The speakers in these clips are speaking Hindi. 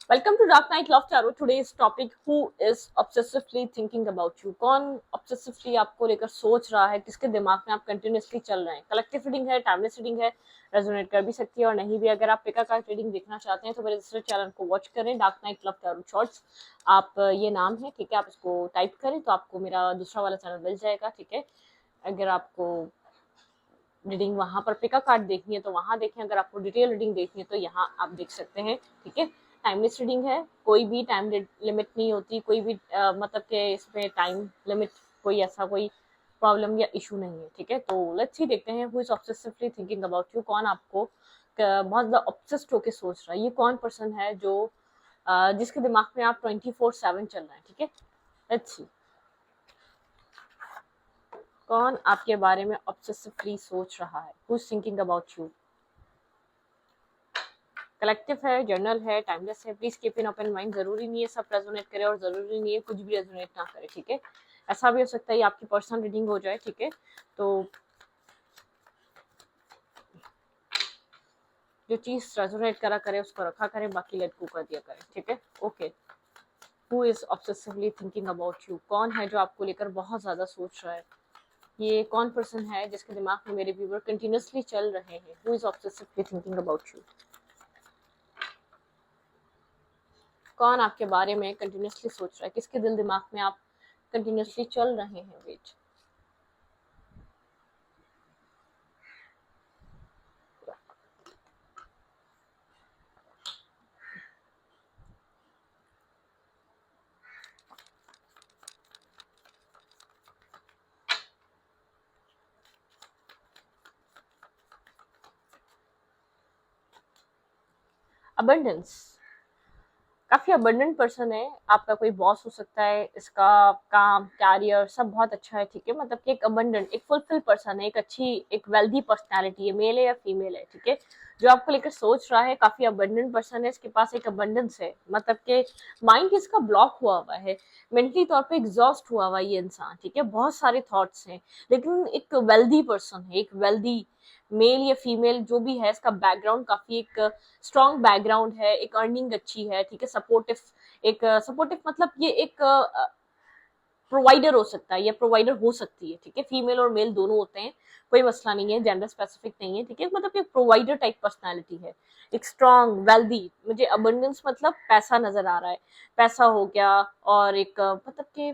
Welcome to Dark Knight Love Tarot. Today's topic: Who is obsessively thinking about you? कौन obsessively आपको लेकर सोच रहा है? किसके दिमाग में आप कंटिन्यूसली चल रहे हैं? कलेक्टिव रीडिंग है, टाइमलेस रीडिंग है, रेजोनेट कर भी सकती है और नहीं भी। अगर आप पिका कार्ड रीडिंग देखना चाहते हैं तो मेरे दूसरे चैनल को वॉच करें, dark night love tarot shorts. आप ये नाम है, ठीक है, आप इसको टाइप करें तो आपको मेरा दूसरा वाला चैनल मिल जाएगा, ठीक है। अगर आपको रीडिंग वहां पर पिका कार्ड देखनी है तो वहां देखें, अगर आपको डिटेल रीडिंग देखनी है तो यहाँ आप देख सकते हैं, ठीक है। टाइमलेस रीडिंग है, कोई भी टाइम लिमिट नहीं होती, कोई भी मतलब के इसमें टाइम लिमिट कोई ऐसा कोई प्रॉब्लम या इशू नहीं है, ठीक है। तो लेट्स ही देखते हैं who is obsessively thinking about you. कौन आपको बहुत ज्यादा ऑब्सेस्ड होकर सोच रहा है? ये कौन पर्सन है जो जिसके दिमाग में आप 24/7 चल रहे हैं, ठीक है। लेट्स सी कौन आपके बारे में ऑब्सेसिवली सोच रहा है। Who is thinking about you. Collective है, जर्नल है, टाइमलेस है। Please keep in open mind. जरूरी नहीं है सब रेजोनेट करे और जरूरी नहीं है कुछ भी रेजोनेट ना करे, ठीक है। ऐसा भी हो सकता है आपकी पर्सनल रीडिंग हो जाए, ठीक है। तो जो चीज रेजोनेट करा करे उसको रखा करें, बाकी लेट गो कर दिया करें, ठीक है। Okay, who is obsessively thinking about you. कौन है जो आपको लेकर बहुत ज्यादा सोच रहा है? ये कौन पर्सन है जिसके दिमाग में मेरे व्यूवर कंटिन्यूसली चल रहे हैं? Who is obsessively thinking about you. कौन आपके बारे में कंटिन्यूसली सोच रहा है? किसके दिल दिमाग में आप कंटिन्यूसली चल रहे हैं? Wait, abundance. काफी अबंडेंट पर्सन है, आपका कोई बॉस हो सकता है, इसका काम कैरियर सब बहुत अच्छा है, ठीक है। मतलब कि एक अबंडेंट, एक फुलफिल पर्सन है, एक अच्छी, एक वेल्दी पर्सनैलिटी है, मेल है या फीमेल है, ठीक है। जो आपको लेकर सोच रहा है, काफी अबंडेंट पर्सन है, इसके पास एक अबंडेंस है, मतलब के माइंड इसका ब्लॉक हुआ है, मेंटली तौर पे एग्जॉस्ट हुआ हुआ ये इंसान, ठीक है। बहुत सारे थॉट्स हैं, लेकिन एक वेल्दी पर्सन है, एक वेल्दी मेल या फीमेल जो भी है, इसका बैकग्राउंड काफी एक स्ट्रॉन्ग बैकग्राउंड है, एक अर्निंग अच्छी है, ठीक है। सपोर्टिव, एक सपोर्टिव मतलब ये एक प्रोवाइडर हो सकता है या प्रोवाइडर हो सकती है, ठीक है। फीमेल और मेल दोनों होते हैं, कोई मसला नहीं है, जेंडर स्पेसिफिक नहीं है, ठीक है। मतलब एक प्रोवाइडर टाइप पर्सनालिटी है, एक स्ट्रॉन्ग वेल्दी। मुझे अबंडेंस मतलब पैसा नजर आ रहा है, पैसा हो गया, और एक मतलब के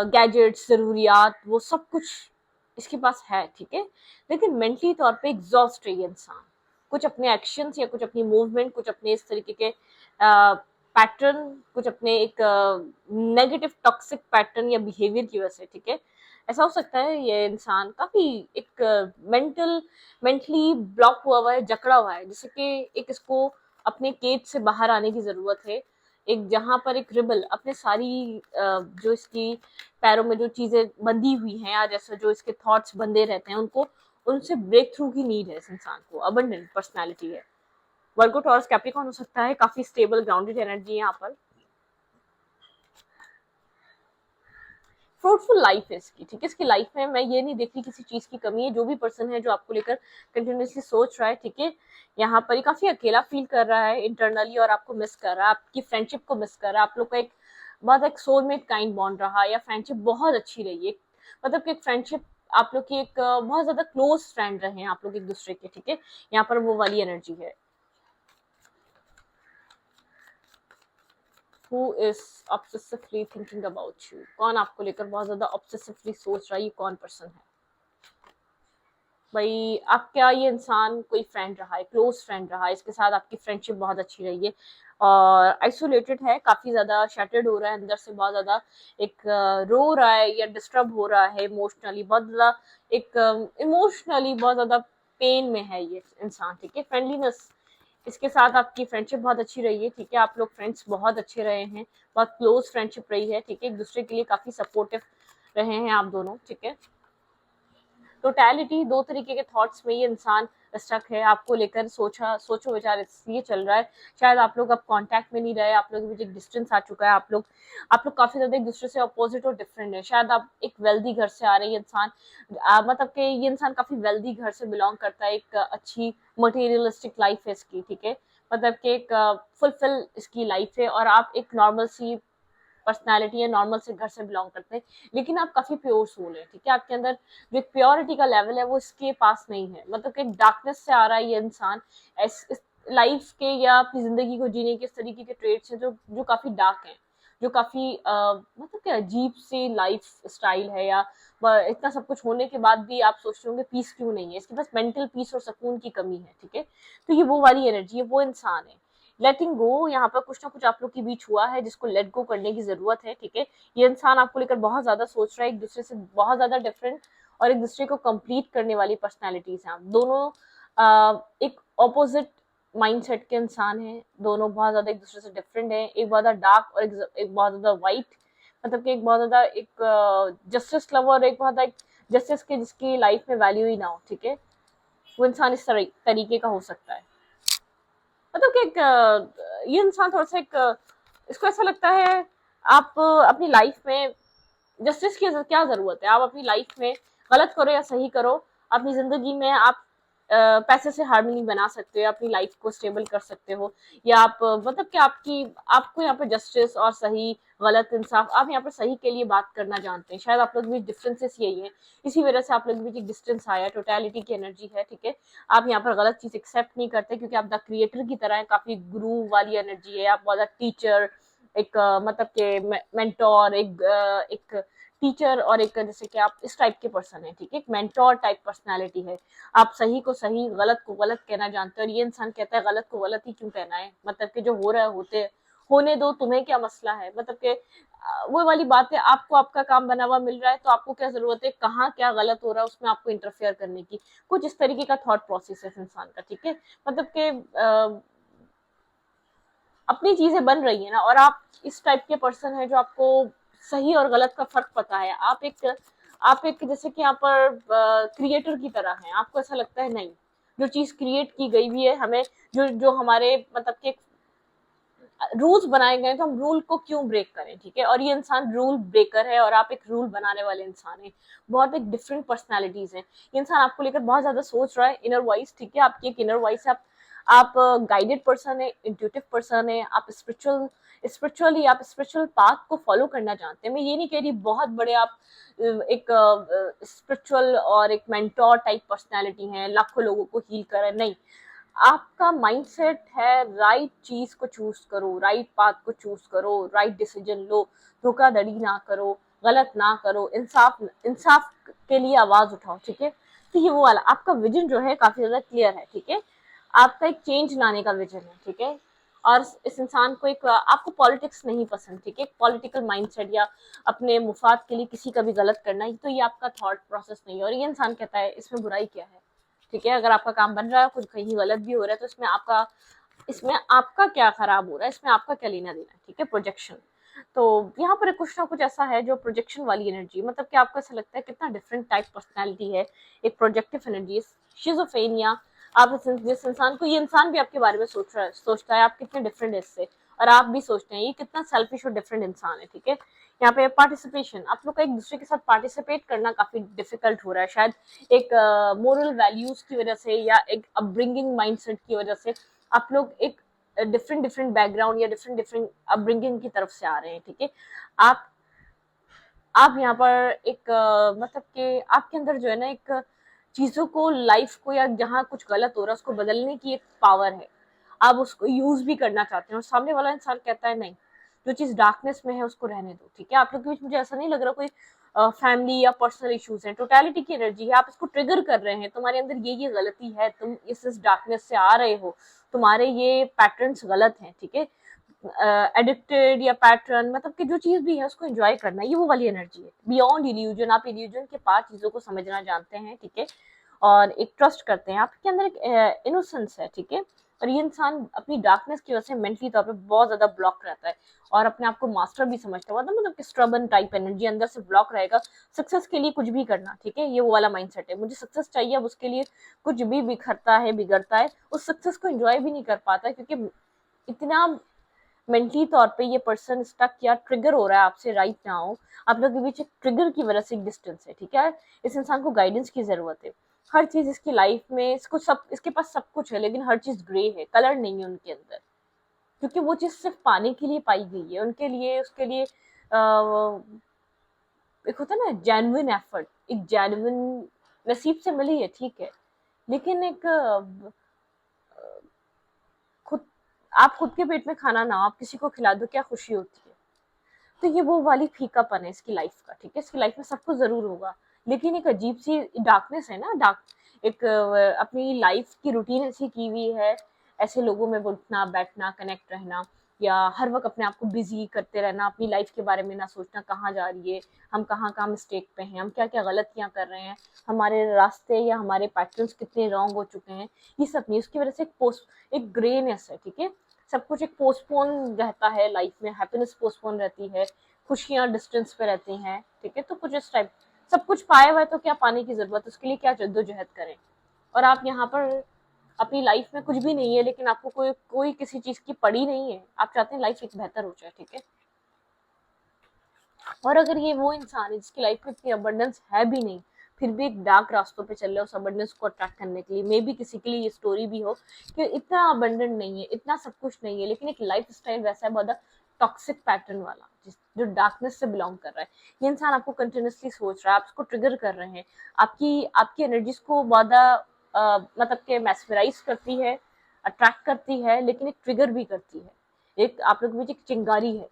गैजेट्स, जरूरियात, वो सब कुछ इसके पास है, ठीक है। लेकिन मेंटली तौर पे एग्जॉस्ट है ये इंसान, कुछ अपने एक्शंस या कुछ अपनी मूवमेंट, कुछ अपने इस तरीके के पैटर्न, कुछ अपने एक नेगेटिव टॉक्सिक पैटर्न या बिहेवियर की वजह से, ठीक है। ऐसा हो सकता है ये इंसान काफी एक मेंटली ब्लॉक हुआ है, जकड़ा हुआ है, जैसे कि एक इसको अपने केज से बाहर आने की जरूरत है। एक जहां पर एक रिबल अपने सारी जो इसकी पैरों में जो चीजें बंधी हुई हैं, या जैसे जो इसके थॉट्स बंधे रहते हैं, उनको उनसे ब्रेक थ्रू की नीड है इस इंसान को। अबंडेंट पर्सनालिटी है, वर्गो टॉरस कैप्रिकॉर्न हो सकता है, काफी स्टेबल ग्राउंडेड एनर्जी है यहाँ पर। फ्रूटफुल लाइफ है इसकी, ठीक है। इसकी लाइफ में मैं ये नहीं देखती किसी चीज की कमी है। जो भी पर्सन है जो आपको लेकर कंटिन्यूसली सोच रहा है, ठीक है, यहाँ पर काफी अकेला फील कर रहा है इंटरनली, और आपको मिस कर रहा है, आपकी फ्रेंडशिप को मिस कर रहा है। आप लोग का एक बहुत एक सोलमेट काइंड बॉन्ड रहा, या फ्रेंडशिप बहुत अच्छी रही है, मतलब कि एक फ्रेंडशिप, आप लोग की एक बहुत ज्यादा क्लोज फ्रेंड रहे हैं आप लोग एक दूसरे के, ठीक है। यहाँ पर वो वाली एनर्जी है। Who is obsessively thinking about you। कौन आपको लेकर बहुत ज्यादा ऑब्सेसिवली सोच रहा है? ये कौन पर्सन है भाई? आपका ये इंसान कोई फ्रेंड रहा है, क्लोज फ्रेंड रहा है, इसके साथ आपकी फ्रेंडशिप बहुत अच्छी रही है, और आइसोलेटेड है, काफी ज्यादा शैटर्ड हो रहा है अंदर से, बहुत ज्यादा एक रो रहा है या डिस्टर्ब हो रहा है इमोशनली, बहुत ज्यादा एक इमोशनली बहुत ज्यादा पेन में है ये इंसान, ठीक है। फ्रेंडलीनेस, इसके साथ आपकी फ्रेंडशिप बहुत अच्छी रही है, ठीक है। आप लोग फ्रेंड्स बहुत अच्छे रहे हैं, बहुत क्लोज फ्रेंडशिप रही है, ठीक है। एक दूसरे के लिए काफी सपोर्टिव रहे हैं आप दोनों, ठीक है। टोटैलिटी, दो तरीके के थॉट्स में ये इंसान स्टक है, आपको लेकर सोचो विचार इसलिए चल रहा है, शायद आप लोग अब कांटेक्ट में नहीं रहे, आप लोग के बीच एक डिस्टेंस आ चुका है, आप लोग काफी ज्यादा एक दूसरे से अपोजिट और डिफरेंट है। शायद आप एक वेल्दी घर से आ रहे हैं इंसान, मतलब कि ये इंसान काफी वेल्दी घर से बिलोंग करता है, एक अच्छी मटेरियलिस्टिक लाइफ है इसकी, ठीक है। मतलब कि एक फुलफिल इसकी लाइफ है, और आप एक नॉर्मल सी पर्सनालिटी है, नॉर्मल से घर से बिलोंग करते हैं, लेकिन आप काफी प्योर सोल है, ठीक है। आपके अंदर जो एक प्योरिटी का लेवल है वो इसके पास नहीं है, मतलब कि एक डार्कनेस से आ रहा है ये इंसान। इस लाइफ के या अपनी जिंदगी को जीने के इस तरीके के ट्रेड्स हैं जो जो काफी डार्क हैं, जो काफी मतलब कि अजीब सी लाइफ स्टाइल है, या इतना सब कुछ होने के बाद भी आप सोचते होंगे पीस क्यों नहीं है, इसके पास मेंटल पीस और सुकून की कमी है, ठीक है। तो ये वो वाली एनर्जी है, वो इंसान है। लेटिंग गो, यहाँ पर कुछ ना कुछ आप लोग के बीच हुआ है जिसको लेट गो करने की जरूरत है, ठीक है। ये इंसान आपको लेकर बहुत ज्यादा सोच रहा है, एक दूसरे से बहुत ज्यादा डिफरेंट और एक दूसरे को कंप्लीट करने वाली पर्सनैलिटीज हैं आप दोनों। एक ऑपोजिट माइंडसेट के इंसान हैं दोनों, बहुत ज्यादा एक दूसरे से डिफरेंट है, एक बहुत ज्यादा डार्क और एक बहुत ज्यादा वाइट, मतलब कि एक बहुत ज्यादा एक जस्टिस लवर और एक बहुत ज्यादा जस्टिस के जिसकी लाइफ में वैल्यू ही ना हो, ठीक है। वो इंसान इस तरीके का हो सकता है, मतलब कि एक ये इंसान थोड़ा सा एक इसको ऐसा लगता है आप अपनी लाइफ में जस्टिस की क्या जरूरत है, आप अपनी लाइफ में गलत करो या सही करो, अपनी जिंदगी में आप पैसे से हार्मनी बना सकते हो, अपनी लाइफ को स्टेबल कर सकते हो, या आप मतलब कि आपको यहाँ पे जस्टिस और सही गलत इंसाफ, आप यहाँ पर सही के लिए बात करना जानते हैं, शायद आप लोग भी डिफरेंसेस यही है, इसी वजह से आप लोग भी एक डिस्टेंस आया, टोटलिटी की एनर्जी है, ठीक है। आप यहाँ पर गलत चीज एक्सेप्ट नहीं करते क्योंकि आप द क्रिएटर की तरह है, काफी गुरु वाली एनर्जी है, आप बहुत टीचर, एक मतलब के मेंटोर, एक टीचर और एक जैसे कि आप इस टाइप के पर्सन है, ठीक है। एक मेंटोर टाइप पर्सनालिटी है, आप सही को सही गलत को गलत कहना जानते हैं, और ये इंसान कहता है गलत को गलत ही क्यों कहना है, मतलब कि जो हो रहा है होने दो, तुम्हें क्या मसला है, मतलब कि वो वाली बात है, आपको आपका काम बना हुआ मिल रहा है तो आपको क्या जरूरत है कहाँ क्या गलत हो रहा है उसमें आपको इंटरफेयर करने की, कुछ इस तरीके का थॉट प्रोसेस है इंसान का, ठीक है। मतलब कि अपनी चीजें बन रही है ना, और आप इस टाइप के पर्सन है जो आपको सही और गलत का फर्क पता है, आप एक जैसे कि यहाँ पर क्रिएटर की तरह है, आपको ऐसा लगता है नहीं, जो चीज क्रिएट की गई हुई है हमें, जो जो हमारे मतलब के रूल्स बनाए गए तो हम रूल को क्यों ब्रेक करें, ठीक है। और ये इंसान रूल ब्रेकर है और आप एक रूल बनाने वाले इंसान है, बहुत एक डिफरेंट पर्सनालिटीज है। ये इंसान आपको लेकर बहुत ज्यादा सोच रहा है, इनर वॉइस, ठीक है, आपकी एक इनर वॉइस है, आप गाइडेड पर्सन है, इंट्यूटिव पर्सन है, आप स्पिरिचुअली आप स्पिरिचुअल पाथ को फॉलो करना जानते हैं। मैं ये नहीं कह रही बहुत बड़े आप एक स्पिरिचुअल और एक मेंटोर टाइप पर्सनालिटी हैं, लाखों लोगों को हील करें, नहीं। आपका माइंडसेट है राइट चीज को चूज करो, राइट पाथ को चूज करो, राइट डिसीजन लो, धोखाधड़ी ना करो, गलत ना करो, इंसाफ इंसाफ के लिए आवाज उठाओ, ठीक है। तो ये वो वाला आपका विजन जो है काफी ज्यादा क्लियर है, ठीक है। आपका एक चेंज लाने का विजन है, ठीक है। और इस इंसान को एक आपको पॉलिटिक्स नहीं पसंद, ठीक है, पॉलिटिकल माइंडसेट या अपने मुफाद के लिए किसी का भी गलत करना, ही तो ये आपका थॉट प्रोसेस नहीं है। और ये इंसान कहता है इसमें बुराई क्या है, ठीक है, अगर आपका काम बन रहा है कुछ कहीं गलत भी हो रहा है तो इसमें आपका क्या खराब हो रहा है, इसमें आपका क्या लेना देना है, ठीक है। प्रोजेक्शन, तो यहाँ पर कुछ ना कुछ ऐसा है जो प्रोजेक्शन वाली एनर्जी, मतलब कि आपको ऐसा लगता है कितना डिफरेंट टाइप पर्सनैलिटी है, एक प्रोजेक्टिव एनर्जी, शिजोफ्रेनिया। आप जिस इंसान को, ये इंसान भी आपके बारे में सोचता है आप कितने डिफरेंट है इससे, और आप भी सोचते हैं ये कितना सेल्फिश और डिफरेंट इंसान है, ठीक है। यहाँ पे पार्टिसिपेशन, आप लोग का एक दूसरे के साथ पार्टिसिपेट करना काफी डिफिकल्ट हो रहा है, शायद एक मोरल वैल्यूज की वजह से या एक अपब्रिंगिंग माइंडसेट की वजह से आप लोग एक डिफरेंट डिफरेंट बैकग्राउंड या डिफरेंट डिफरेंट अपब्रिंगिंग की तरफ से आ रहे हैं, ठीक है। आप आप यहाँ पर एक मतलब कि आपके अंदर जो है ना एक चीजों को, लाइफ को, या जहाँ कुछ गलत हो रहा है उसको बदलने की एक पावर है, आप उसको यूज भी करना चाहते हैं, और सामने वाला इंसान कहता है नहीं, जो चीज डार्कनेस में है उसको रहने दो, ठीक है। आप लोग के बीच मुझे ऐसा नहीं लग रहा कोई फैमिली या पर्सनल इश्यूज हैं, टोटलिटी की एनर्जी है, आप इसको ट्रिगर कर रहे हैं, तुम्हारे अंदर ये गलती है, तुम इस डार्कनेस से आ रहे हो, तुम्हारे ये पैटर्न्स गलत हैं, ठीक है। एडिक्टेड या पैटर्न, मतलब कि जो चीज भी है उसको एंजॉय करना, ये वो वाली एनर्जी है, बियॉन्ड इल्यूजन, आप इल्यूजन के पार चीजों को समझना जानते हैं, ठीक है। और एक ट्रस्ट करते हैं, आपके अंदर एक इनोसेंस है, ठीक है। और ये इंसान अपनी डार्कनेस की वजह से मेंटली तौर पे बहुत ज्यादा ब्लॉक रहता है, और अपने आप को मास्टर भी समझता है, मतलब कि स्ट्रबन टाइप एनर्जी अंदर से ब्लॉक रहेगा, सक्सेस के लिए कुछ भी करना, ठीक है, ये वो वाला माइंडसेट है, मुझे सक्सेस चाहिए, अब उसके लिए कुछ भी बिखरता है, बिगड़ता है, उस सक्सेस को एंजॉय भी नहीं कर पाता है, क्योंकि इतना मेंटली तौर पे ये पर्सन स्टक या ट्रिगर हो रहा है आपसे राइट नाउ, आप लोग के बीच एक ट्रिगर की वजह से एक डिस्टेंस है, ठीक है। इस इंसान को गाइडेंस की जरूरत है, हर चीज इसकी लाइफ में, इसके पास सब कुछ है, लेकिन हर चीज ग्रे है, कलर नहीं है उनके अंदर, क्योंकि वो चीज सिर्फ पाने के लिए पाई गई है उनके लिए। उसके लिए एक होता है ना जेन्युइन एफर्ट, एक जेन्युइन नसीब से मिली है, ठीक है, लेकिन एक खुद, आप खुद के पेट में खाना ना हो, आप किसी को खिला दो, क्या खुशी होती है। तो ये वो वाली फीकापन है इसकी लाइफ का, ठीक है। इसकी लाइफ में सब कुछ जरूर होगा, लेकिन एक अजीब सी डार्कनेस है ना, डार्क एक अपनी लाइफ की रूटीन ऐसी की हुई है, ऐसे लोगों में उठना बैठना, कनेक्ट रहना, या हर वक्त अपने आप को बिजी करते रहना, अपनी लाइफ के बारे में ना सोचना कहाँ जा रही है, हम कहाँ कहाँ मिस्टेक पे हैं, हम क्या क्या गलतियाँ कर रहे हैं, हमारे रास्ते या हमारे पैटर्न्स कितने रॉन्ग हो चुके हैं, ये सब नहीं। उसकी वजह से एक ग्रेनेस है, ठीक है। सब कुछ एक पोस्टपोन रहता है लाइफ में, हैप्पीनेस पोस्टपोन रहती है, खुशियां डिस्टेंस पे रहती हैं, ठीक है। तो कुछ इस टाइप, सब कुछ पाया हुआ है तो क्या पाने की जरूरत, उसके लिए क्या जद्दोजहद करें। और आप यहाँ पर अपनी लाइफ में कुछ भी नहीं है, लेकिन आपको कोई कोई किसी चीज की पड़ी नहीं है, आप चाहते हैं लाइफ एक बेहतर हो जाए, ठीक है। और अगर ये वो इंसान है जिसकी लाइफ में इतनी अबंडेंस है भी नहीं, फिर भी एक डार्क रास्तों पे चल रहे हो उस अबंडेंस को अट्रैक्ट करने के लिए, मे बी किसी के लिए ये स्टोरी भी हो कि इतना अबंडेंट नहीं है, इतना सब कुछ नहीं है, लेकिन एक लाइफ स्टाइल वैसा है बहुत टॉक्सिक पैटर्न वाला, जो डार्कनेस से बिलोंग कर रहा है। ये इंसान आपको कंटिन्यूसली सोच रहा है, आप इसको ट्रिगर कर रहे हैं, आपकी आपकी एनर्जीज को बहुत मतलब के मैस्मराइज करती है, अट्रैक्ट करती है, लेकिन एक ट्रिगर भी करती है। एक आप लोग के बीच एक चिंगारी है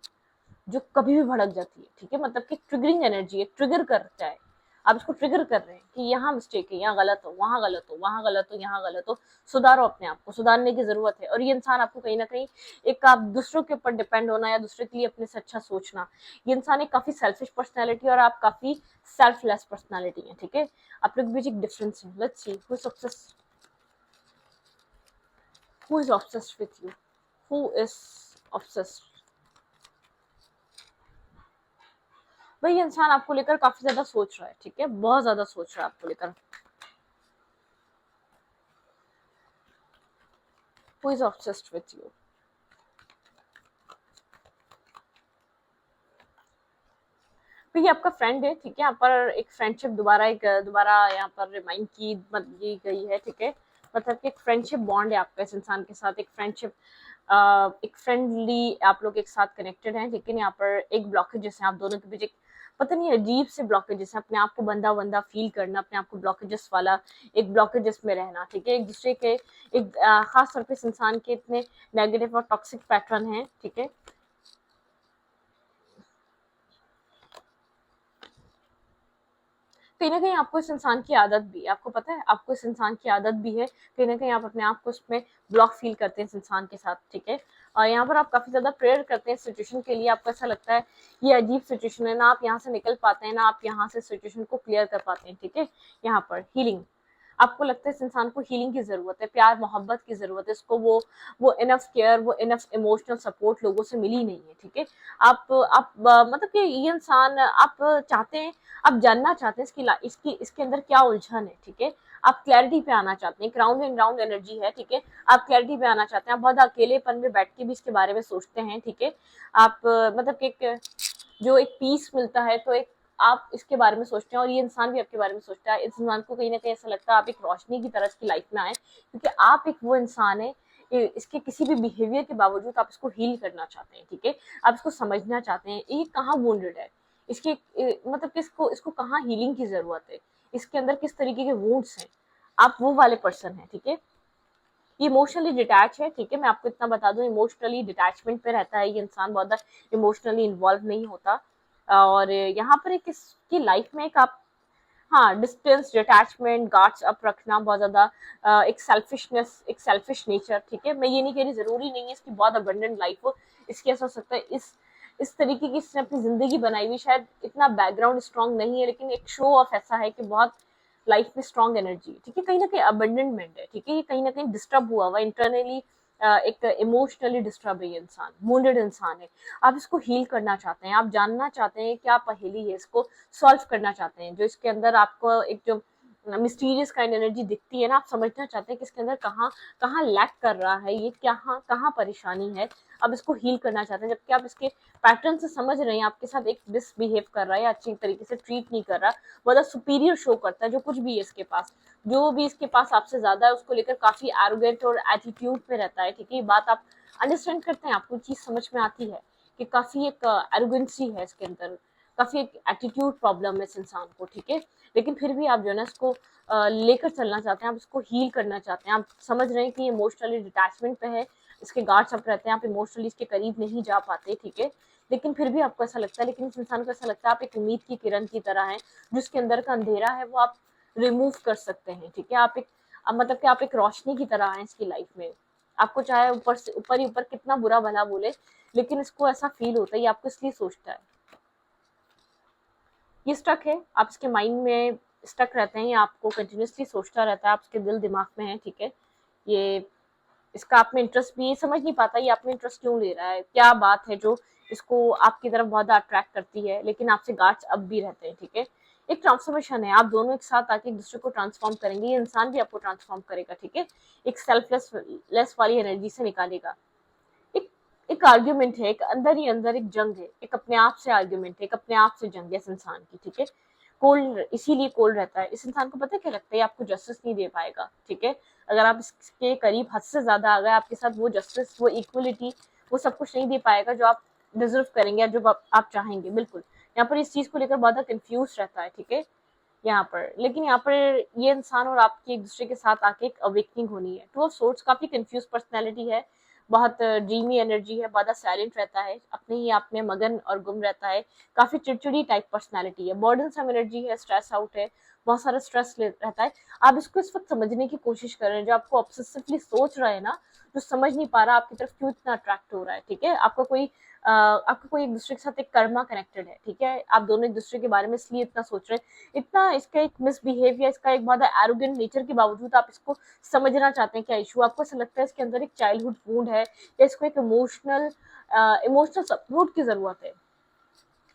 जो कभी भी भड़क जाती है, ठीक है। मतलब कि ट्रिगरिंग एनर्जी है, ट्रिगर करता है, आप इसको ट्रिगर कर रहे हैं कि यहाँ मिस्टेक है, यहाँ गलत हो, वहां गलत हो, वहां गलत हो, यहाँ गलत हो, सुधारो, अपने आप को सुधारने की जरूरत है। और ये इंसान आपको कहीं ना कहीं एक, आप दूसरों के ऊपर डिपेंड होना या दूसरे के लिए अपने से अच्छा सोचना, ये इंसान एक काफी सेल्फिश पर्सनैलिटी और आप काफी सेल्फलेस पर्सनैलिटी है, ठीक है। आप लोग के बीच एक डिफरेंस है। Let's see who is obsessed with you, who is obsessed. भाई ये इंसान आपको लेकर काफी ज्यादा सोच रहा है, ठीक है, बहुत ज्यादा सोच रहा है आपको लेकर। Who is obsessed with you? तो ये आपका फ्रेंड है, ठीक है। यहाँ पर एक फ्रेंडशिप दोबारा यहाँ पर रिमाइंड की गई है, ठीक है। मतलब कि एक फ्रेंडशिप बॉन्ड है आपका इस इंसान के साथ, एक फ्रेंडशिप, एक फ्रेंडली आप लोग एक साथ कनेक्टेड हैं, लेकिन यहाँ पर एक ब्लॉकेजेस है आप दोनों के बीच, एक पता नहीं अजीब से ब्लॉकेजेस है, अपने आप को बंदा बंदा फील करना, अपने आप को ब्लॉकेजेस वाला एक ब्लॉकेजेस में रहना, ठीक है। एक दूसरे के एक खास तौर पे इस इंसान के इतने नेगेटिव और टॉक्सिक पैटर्न हैं, ठीक है। कहीं ना कहीं आपको इस इंसान की आदत भी, आपको पता है आपको इस इंसान की आदत भी है, कहीं ना कहीं आप अपने आप को उसमें ब्लॉक फील करते हैं इस इंसान के साथ, ठीक है। और यहाँ पर आप काफी ज्यादा प्रेयर करते हैं सिचुएशन के लिए, आपको ऐसा लगता है ये अजीब सिचुएशन है ना, आप यहाँ से निकल पाते हैं ना, आप यहाँ से सिचुएशन को क्लियर कर पाते हैं, ठीक है। यहाँ पर हीलिंग, आपको लगता है इस इंसान को हीलिंग की जरूरत है, प्यार मोहब्बत की जरूरत है, इसको वो इनफ केयर, वो इनफ इमोशनल सपोर्ट लोगों से मिली नहीं है, ठीक है। आप मतलब कि ये इंसान आप चाहते हैं, आप जानना चाहते हैं इसकी इसके अंदर क्या उलझन है, ठीक है। आप क्लैरिटी पे आना चाहते हैं, राउंड एंड राउंड एनर्जी है, ठीक है। आप क्लैरिटी पे आना चाहते हैं, आप बहुत अकेलेपन में बैठ के भी इसके बारे में सोचते हैं, ठीक है। आप मतलब कि एक जो एक पीस मिलता है, तो एक आप इसके बारे में सोचते हैं, और ये इंसान भी आपके बारे में सोचता है। इस इंसान को कहीं ना कहीं ऐसा लगता है आप एक रोशनी की तरह इसकी लाइफ में आए, क्योंकि आप एक वो इंसान है, इसके किसी भी बिहेवियर के बावजूद आप इसको हील करना चाहते हैं, ठीक है। आप इसको समझना चाहते हैं ये कहाँ वुंडेड है, इसके मतलब कि इसको कहाँ हीलिंग की जरूरत है, इसके अंदर किस तरीके के वुंड्स हैं, आप वो वाले पर्सन हैं, ठीक है। ये इमोशनली डिटैच है, ठीक है। मैं आपको इतना बता दूं, इमोशनली डिटैचमेंट पे रहता है ये इंसान, बहुत इमोशनली इन्वॉल्व नहीं होता। और यहाँ पर एक इसकी लाइफ में एक आप, हाँ, डिस्टेंस, डिटैचमेंट, गार्ड्स अप रखना, बहुत ज्यादा एक सेल्फिशनेस, एक सेल्फिश नेचर, ठीक है। मैं ये नहीं कह रही जरूरी नहीं है इसकी बहुत अबंडेंट लाइफ हो, इसकी ऐसा हो सकता है इस तरीके की इसने अपनी जिंदगी बनाई हुई, शायद इतना बैकग्राउंड स्ट्रांग नहीं है, लेकिन एक शो ऑफ ऐसा है कि बहुत लाइफ में स्ट्रांग एनर्जी, ठीक है। कहीं ना कहीं अबंडेंटमेंट है, ठीक है। ये कहीं ना कहीं डिस्टर्ब हुआ इंटरनली, एक इमोशनली डिस्टर्ब है ये इंसान, वुंडेड इंसान है। आप इसको हील करना चाहते हैं, आप जानना चाहते हैं क्या पहेली है, इसको सॉल्व करना चाहते हैं, जो इसके अंदर आपको एक जो मिस्टीरियस काइंड एनर्जी दिखती है ना, आप समझना चाहते हैं कि इसके अंदर कहाँ कहाँ लैक कर रहा है, ये कहाँ कहाँ परेशानी है, आप इसको हील करना चाहते हैं। जबकि आप इसके पैटर्न से समझ रहे हैं आपके साथ एक मिसबिहेव कर रहा है या अच्छी तरीके से ट्रीट नहीं कर रहा, बहुत सुपीरियर शो करता है, जो कुछ भी है इसके पास, जो भी इसके पास आपसे ज्यादा है उसको लेकर काफी एरोगेंट और एटीट्यूड पे रहता है। ठीक है, ये बात आप अंडरस्टैंड करते हैं, आपको चीज समझ में आती है कि काफी एक एरोगेंसी है इसके अंदर, काफी एक एटीट्यूड प्रॉब्लम है इस इंसान को। ठीक है, लेकिन फिर भी आप जो है ना इसको लेकर चलना चाहते हैं, आप इसको हील करना चाहते हैं, आप समझ रहे हैं कि इमोशनली डिटैचमेंट पे है, इसके गार्ड्स अप रहते हैं, आप इमोशनली इसके करीब नहीं जा पाते। ठीक है, लेकिन फिर भी आपको ऐसा लगता है, लेकिन इस इंसान को ऐसा लगता है आप एक उम्मीद की किरण की तरह हैं, जिसके अंदर का अंधेरा है वो आप रिमूव कर सकते हैं। ठीक है, आप एक मतलब कि आप एक रोशनी की तरह हैं इसकी लाइफ में, आपको चाहे ऊपर से ऊपर ही ऊपर कितना बुरा भला बोले, लेकिन इसको ऐसा फील होता है, ये आपको इसलिए सोचता है, ये स्टक है, आप इसके माइंड में स्टक रहते हैं, ये आपको कंटिन्यूसली सोचता रहता है, आप इसके दिल दिमाग में है। ठीक है, ये इसका आप में इंटरेस्ट भी समझ नहीं पाता, ये आप में इंटरेस्ट क्यों ले रहा है, क्या बात है जो इसको आपकी तरफ बहुत अट्रैक्ट करती है, लेकिन आपसे गार्ड्स अब भी रहते हैं। ठीक है, एक ट्रांसफॉर्मेशन है, आप दोनों एक साथ आके एक दूसरे को ट्रांसफॉर्म करेंगे, ये इंसान भी आपको ट्रांसफॉर्म करेगा। ठीक है, एक सेल्फलेस वाली एनर्जी से निकालेगा। एक एक आर्ग्यूमेंट है, एक अंदर ही अंदर एक जंग है, एक अपने आप से आर्ग्यूमेंट है, एक अपने आप से जंग है इस इंसान की। ठीक है, कोल्ड इसीलिए कोल्ड रहता है, इस इंसान को पता क्या लगता है, आपको जस्टिस नहीं दे पाएगा। ठीक है, अगर आप इसके करीब हद से ज्यादा आ गए, आपके साथ वो जस्टिस, वो इक्वलिटी, वो सब कुछ नहीं दे पाएगा जो आप डिजर्व करेंगे या जो आप चाहेंगे। बिल्कुल, यहाँ पर इस चीज को लेकर बहुत कंफ्यूज रहता है। ठीक है, यहाँ पर लेकिन यहाँ पर ये इंसान और आपकी एक दूसरे के साथ आके एक अवेकनिंग होनी है। टू ऑफ सोर्ट्स काफी कंफ्यूज पर्सनैलिटी है, बहुत ड्रीमी एनर्जी है, बहुत साइलेंट रहता है, अपने ही आप में मगन और गुम रहता है, काफी चिड़चिड़ी टाइप पर्सनैलिटी है, बर्डन सम एनर्जी है, स्ट्रेस आउट है, बहुत सारा स्ट्रेस रहता है। आप इसको इस वक्त समझने की कोशिश कर रहे हैं, जो आपको ऑब्सेसिवली सोच रहा है ना, जो समझ नहीं पा रहा आपकी तरफ क्यों इतना अट्रैक्ट हो रहा है। ठीक है, आपका कोई एक दूसरे के साथ एक कर्मा कनेक्टेड है। ठीक है, आप दोनों एक दूसरे के बारे में इसलिए इतना सोच रहे हैं, इतना इसका एक मिसबिहेव या इसका एक बहुत एरोगेंट नेचर के बावजूद आप इसको समझना चाहते हैं क्या इशू, आपको ऐसा लगता है इसके अंदर एक चाइल्डहुड वूंड है या इसको एक इमोशनल सपोर्ट की जरूरत है।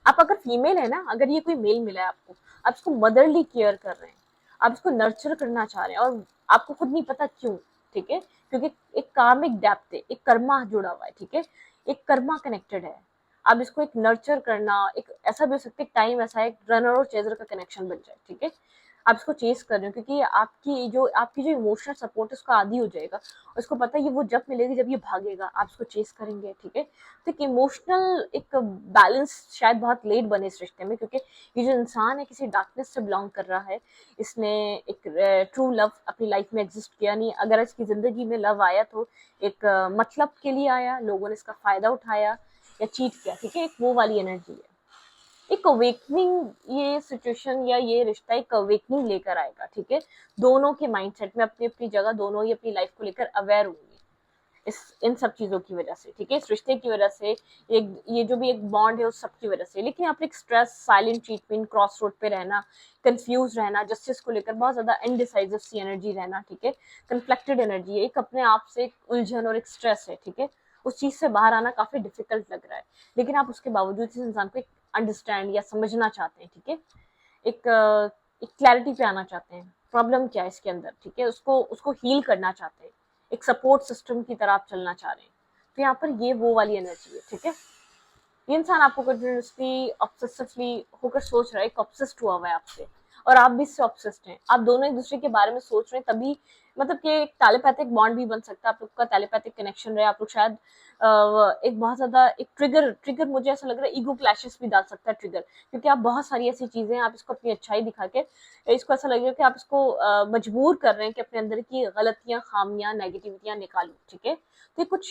आप अगर फीमेल है ना, अगर ये कोई मेल मिला है आपको, आप इसको मदरली केयर कर रहे हैं, आप इसको नर्चर करना चाह रहे हैं और आपको खुद नहीं पता क्यों। ठीक है, क्योंकि एक कार्मिक डेप्थ है, एक कर्मा जुड़ा हुआ है। ठीक है, एक कर्मा कनेक्टेड है, अब इसको एक नर्चर करना, एक ऐसा भी हो सकता है टाइम ऐसा है रनर और चेजर का कनेक्शन बन जाए। ठीक है, आप इसको चेस कर रहे हो क्योंकि आपकी जो इमोशनल सपोर्ट है उसका आदी हो जाएगा, उसको पता है ये वो जब मिलेगी जब ये भागेगा, आप इसको चेस करेंगे। ठीक है, तो एक इमोशनल एक बैलेंस शायद बहुत लेट बने इस रिश्ते में, क्योंकि ये जो इंसान है किसी डार्कनेस से बिलोंग कर रहा है, इसने एक ट्रू लव अपनी लाइफ में एग्जिस्ट किया नहीं, अगर इसकी जिंदगी में लव आया तो एक मतलब के लिए आया, लोगों ने इसका फायदा उठाया या चीट किया। ठीक है, एक वो वाली एनर्जी है, एक अवेकनिंग, ये सिचुएशन या ये रिश्ता एक अवेकनिंग लेकर आएगा। ठीक है, दोनों के माइंडसेट में अपनी अपनी जगह, दोनों ही अपनी लाइफ को लेकर अवेयर होंगे इस इन सब चीजों की वजह से। ठीक है, इस रिश्ते की वजह से, एक ये जो भी एक बॉन्ड है उस सब की वजह से। लेकिन यहाँ पर एक stress, silent treatment, cross road पे रहना, कंफ्यूज रहना, जस्टिस को लेकर बहुत ज्यादा इनडिसाइसिव सी एनर्जी रहना। ठीक है, कंफ्लिक्टेड एनर्जी है, एक अपने आप से एक उलझन और एक स्ट्रेस है। ठीक है, उस चीज से बाहर आना काफी डिफिकल्ट लग रहा है, लेकिन आप उसके बावजूद इस इंसान को अंडरस्टैंड या समझना चाहते हैं। ठीक है, एक क्लैरिटी पे आना चाहते हैं, प्रॉब्लम क्या है इसके अंदर। ठीक है, उसको उसको हील करना चाहते हैं, एक सपोर्ट सिस्टम की तरह आप चलना चाह रहे हैं, तो यहाँ पर ये वो वाली एनर्जी है। ठीक है, ये इंसान आपको कंटिन्यूसली ऑब्सेसिवली होकर सोच रहा है, एक ऑब्सेस्ड हुआ हुआ है आपसे, और आप भी इससे ऑब्सेस्ड हैं, आप दोनों एक दूसरे के बारे में सोच रहे हैं, तभी मतलब कि एक टेलीपैथिक बॉन्ड भी बन सकता है आप लोग का, टेलीपैथिक कनेक्शन रहे, आप लोग शायद एक बहुत ज्यादा एक ट्रिगर मुझे ऐसा लग रहा है ईगो क्लैशेस भी डाल सकता है ट्रिगर, क्योंकि आप बहुत सारी ऐसी चीजें, आप इसको अपनी अच्छाई दिखा के इसको ऐसा लग रहा है कि आप इसको मजबूर कर रहे हैं कि अपने अंदर की गलतियां, खामियां, नेगेटिविटियां निकालो। ठीक है, तो कुछ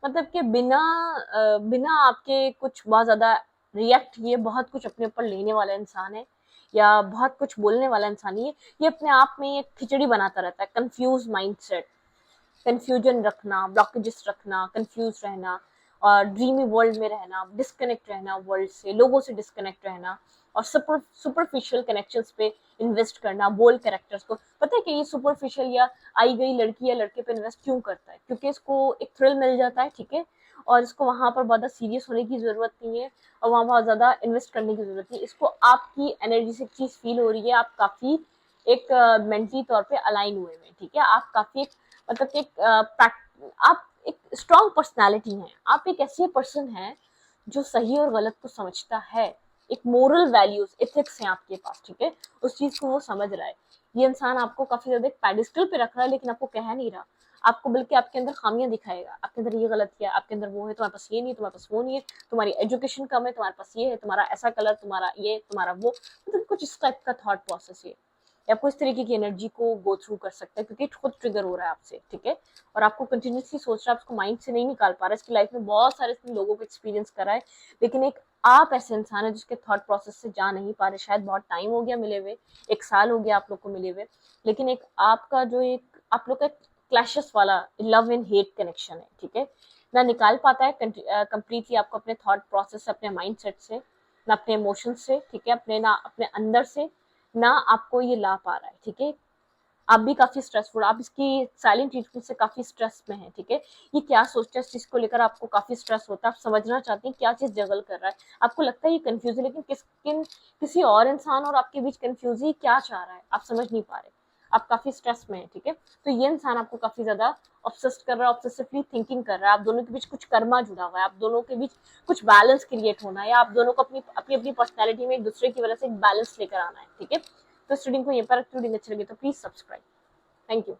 मतलब कि बिना आपके कुछ बहुत ज्यादा रिएक्ट किए बहुत कुछ अपने ऊपर लेने वाला इंसान है, या बहुत कुछ बोलने वाला इंसान ही है, ये अपने आप में एक खिचड़ी बनाता रहता है, कंफ्यूज माइंडसेट, कंफ्यूजन रखना, ब्लॉकेजेस रखना, कंफ्यूज रहना, और ड्रीमी वर्ल्ड में रहना, डिस्कनेक्ट रहना वर्ल्ड से, लोगों से डिस्कनेक्ट रहना, और सुपरफिशियल कनेक्शंस पे इन्वेस्ट करना, बोल्ड कैरेक्टर्स को। पता है कि ये सुपरफिशियल या आई गई लड़की या लड़के पे इन्वेस्ट क्यों करता है, क्योंकि इसको एक थ्रिल मिल जाता है। ठीक है, और इसको वहां पर बहुत सीरियस होने की जरूरत नहीं है, और वहां बहुत ज्यादा इन्वेस्ट करने की जरूरत नहीं है, इसको आपकी एनर्जी से चीज फील हो रही है, आप काफी एक मेंटली तौर पे अलाइन हुए हैं, ठीक है। आप काफी एक मतलब कि आप एक स्ट्रॉन्ग पर्सनालिटी हैं, आप एक ऐसे पर्सन हैं जो सही और गलत को समझता है, एक मोरल वैल्यूज एथिक्स हैं आपके पास, ठीक है, उस चीज को वो समझ रहा है। ये इंसान आपको काफी ज्यादा एक पेडिस्टल पे रख रहा है, लेकिन आपको कह नहीं रहा, आपको बल्कि आपके अंदर खामियां दिखाएगा, आपके अंदर ये गलत किया, आपके अंदर वो है, तुम्हारे पास ये नहीं है, तुम्हारे पास वो नहीं है, तुम्हारी एजुकेशन कम है, तुम्हारे पास ये है, तुम्हारा ऐसा कलर, तुम्हारा ये, तुम्हारा वो, मतलब कुछ इस टाइप का थॉट प्रोसेस है। या आपको इस तरीके की एनर्जी को गो थ्रू कर सकता है, क्योंकि खुद ट्रिगर हो रहा है आपसे, ठीक है, और आपको कंटिन्यूसली सोच रहा है, आपको माइंड से नहीं निकाल पा रहा है। इसकी लाइफ में बहुत सारे लोगों को एक्सपीरियंस करा है, लेकिन एक आप ऐसे इंसान है जिसके थॉट प्रोसेस से जा नहीं पा रहे, शायद बहुत टाइम हो गया मिले हुए, 1 साल हो गया आप लोग को मिले हुए, लेकिन एक आपका जो एक आप लोग का क्लैशेस वाला लव एंड हेट कनेक्शन है, ठीक है, ना निकाल पाता है कंप्लीटली आपको अपने थॉट प्रोसेस से, अपने माइंड सेट से, ना अपने इमोशंस से, ठीक है, अपने ना अपने अंदर से, ना आपको ये ला पा रहा है, ठीक है। आप भी काफी स्ट्रेसफुल, आप इसकी साइलेंट ट्रीटमेंट से काफी स्ट्रेस में है, ठीक है। ये क्या सोचता है, इस चीज को लेकर आपको काफी स्ट्रेस होता है, आप समझना चाहते हैं क्या चीज जगल कर रहा है, आपको लगता है ये कंफ्यूज है, लेकिन किसी और इंसान और आपके बीच कंफ्यूज ही क्या चाह रहा है, आप समझ नहीं पा रहे, आप काफी स्ट्रेस में है, ठीक है। तो ये इंसान आपको काफी ज्यादा ऑब्सेस्ड कर रहा है, ऑब्सेसिवली थिंकिंग कर रहा है, आप दोनों के बीच कुछ कर्मा जुड़ा हुआ है, आप दोनों के बीच कुछ बैलेंस क्रिएट होना है, या आप दोनों को अपनी अपनी अपनी पर्सनैलिटी में एक दूसरे की वजह से एक बैलेंस लेकर आना है, ठीक है। तो स्टूडिंग को ये पर रीडिंग अच्छी लगी तो प्लीज सब्सक्राइब। Thank you.